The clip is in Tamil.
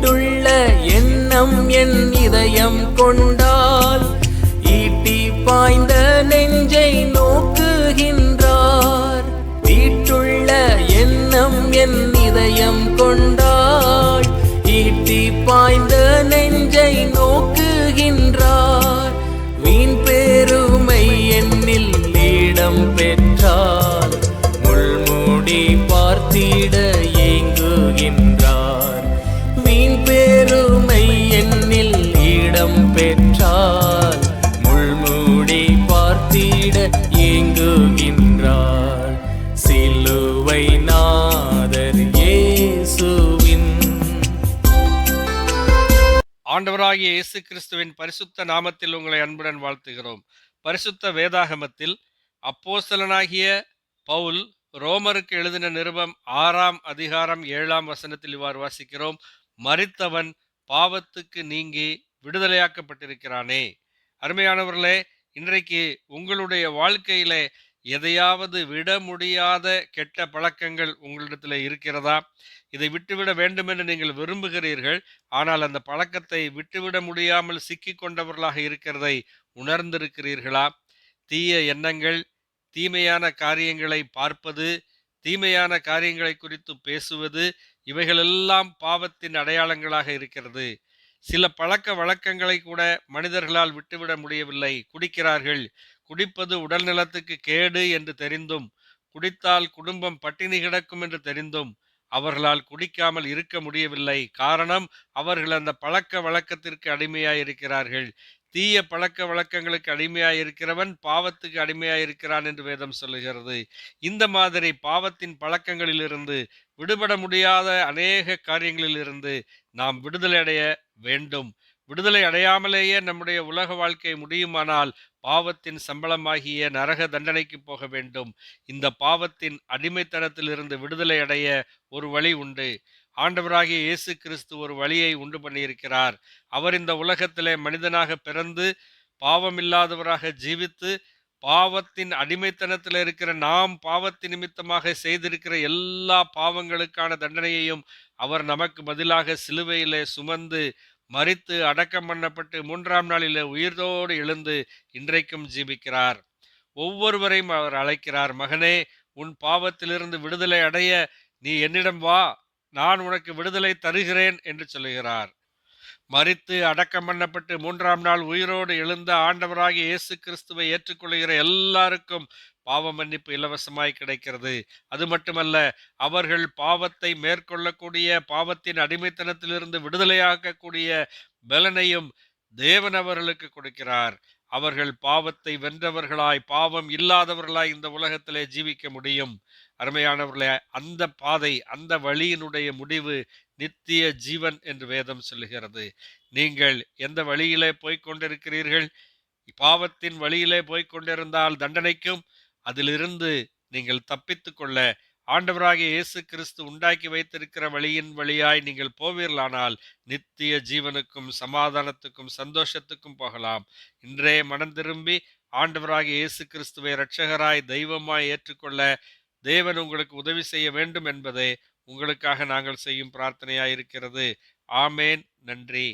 தீட்டுள்ள எண்ணம் என் இதயம் கொண்டால் ஈட்டி பாய்ந்த நெஞ்சை நோக்குகின்றார். தீட்டுள்ள எண்ணம் என் இதயம் கொண்டால் ஈட்டி பாய்ந்த நெஞ்சை நோக்குகின்றார். வீண் பெருமை என்னில் இடம் பெற்றால் முள்முடி பார்த்திட ஏங்குகின்றார். வீண் பெருமை என்னில் இடம் பெற்றால் முள்முடி பார்த்திட ஏங்குகின்றார். சிலுவை நாதர் இயேசுவின். ஆண்டவராகிய இயேசு கிறிஸ்துவின் பரிசுத்த நாமத்தில் உங்களை அன்புடன் வாழ்த்துகிறோம். பரிசுத்த வேதாகமத்தில் அப்போஸ்தலனாகிய பவுல் ரோமருக்கு எழுதின நிருபம் 6ஆம் அதிகாரம் 7ஆம் வசனத்தில் இவ்வாறு வாசிக்கிறோம். மரித்தவன் பாவத்துக்கு நீங்கி விடுதலையாக்கப்பட்டிருக்கிறானே. அருமையானவர்களே, இன்றைக்கு உங்களுடைய வாழ்க்கையிலே எதையாவது விட முடியாத கெட்ட பழக்கங்கள் உங்களிடத்தில் இருக்கிறதா? இதை விட்டுவிட வேண்டும் என்று நீங்கள் விரும்புகிறீர்கள். ஆனால் அந்த பழக்கத்தை விட்டுவிட முடியாமல் சிக்கிக் கொண்டவர்களாக இருக்கிறதை உணர்ந்திருக்கிறீர்களா? தீய எண்ணங்கள், தீமையான காரியங்களை பார்ப்பது, தீமையான காரியங்களை குறித்து பேசுவது, இவைகளெல்லாம் பாவத்தின் அடையாளங்களாக இருக்கிறது. சில பழக்க வழக்கங்களை கூட மனிதர்களால் விட்டுவிட முடியவில்லை. குடிக்கிறார்கள். குடிப்பது உடல் நலத்துக்கு கேடு என்று தெரிந்தும், குடித்தால் குடும்பம் பட்டினி கிடக்கும் என்று தெரிந்தும் அவர்களால் குடிக்காமல் இருக்க முடியவில்லை. காரணம், அவர்கள் அந்த பழக்க வழக்கத்திற்கு அடிமையாயிருக்கிறார்கள். தீய பழக்க வழக்கங்களுக்கு அடிமையாயிருக்கிறவன் பாவத்துக்கு அடிமையாயிருக்கிறான் என்று வேதம் சொல்லுகிறது. இந்த மாதிரி பாவத்தின் பழக்கங்களிலிருந்து விடுபட முடியாத அநேக காரியங்களிலிருந்து நாம் விடுதலை அடைய வேண்டும். விடுதலை அடையாமலேயே நம்முடைய உலக வாழ்க்கை முடியுமானால் பாவத்தின் சம்பளமாகிய நரக தண்டனைக்கு போக வேண்டும். இந்த பாவத்தின் அடிமைத்தனத்திலிருந்து விடுதலை அடைய ஒரு வழி உண்டு. ஆண்டவராகிய இயேசு கிறிஸ்து ஒரு வழியை உண்டு பண்ணியிருக்கிறார். அவர் இந்த உலகத்திலே மனிதனாக பிறந்து பாவமில்லாதவராக ஜீவித்து பாவத்தின் அடிமைத்தனத்தில் இருக்கிற நாம் பாவத்தின் நிமித்தமாக செய்திருக்கிற எல்லா பாவங்களுக்கான தண்டனையையும் அவர் நமக்கு பதிலாக சிலுவையிலே சுமந்து மரித்து அடக்கம் பண்ணப்பட்டு 3ஆம் நாளிலே உயிரோடு எழுந்து இன்றைக்கும் ஜீவிக்கிறார். ஒவ்வொருவரையும் அவர் அழைக்கிறார். மகனே, உன் பாவத்திலிருந்து விடுதலை அடைய நீ என்னிடம் வா, நான் உனக்கு விடுதலை தருகிறேன் என்று சொல்லுகிறார். மரித்து அடக்கம் பண்ணப்பட்டு 3ஆம் நாள் உயிரோடு எழுந்த ஆண்டவராகிய இயேசு கிறிஸ்துவை ஏற்றுக்கொள்கிற எல்லாருக்கும் பாவ மன்னிப்பு இலவசமாய் கிடைக்கிறது. அது மட்டுமல்ல, அவர்கள் பாவத்தை மேற்கொள்ளக்கூடிய, பாவத்தின் அடிமைத்தனத்திலிருந்து விடுதலையாக்கக்கூடிய பலனையும் தேவன் அவர்களுக்கு கொடுக்கிறார். அவர்கள் பாவத்தை வென்றவர்களாய், பாவம் இல்லாதவர்களாய் இந்த உலகத்திலே ஜீவிக்க முடியும். அருமையானவர்களே, அந்த பாதை, அந்த வழியினுடைய முடிவு நித்திய ஜீவன் என்று வேதம் சொல்லுகிறது. நீங்கள் எந்த வழியிலே போய்கொண்டிருக்கிறீர்கள்? பாவத்தின் வழியிலே போய்கொண்டிருந்தால் தண்டனைக்கும், அதிலிருந்து நீங்கள் தப்பித்து கொள்ள ஆண்டவராகிய இயேசு கிறிஸ்து உண்டாக்கி வைத்திருக்கிற வழியின் வழியாய் நீங்கள் போவீர்களானால் நித்திய ஜீவனுக்கும் சமாதானத்துக்கும் சந்தோஷத்துக்கும் போகலாம். இன்றே மனம் திரும்பி ஆண்டவராகிய இயேசு கிறிஸ்துவை இரட்சகராய் தெய்வமாய் ஏற்றுக்கொள்ள தேவன் உங்களுக்கு உதவி செய்ய வேண்டும் என்பதே உங்களுக்காக நாங்கள் செய்யும் பிரார்த்தனையாயிருக்கிறது. ஆமேன். நன்றி.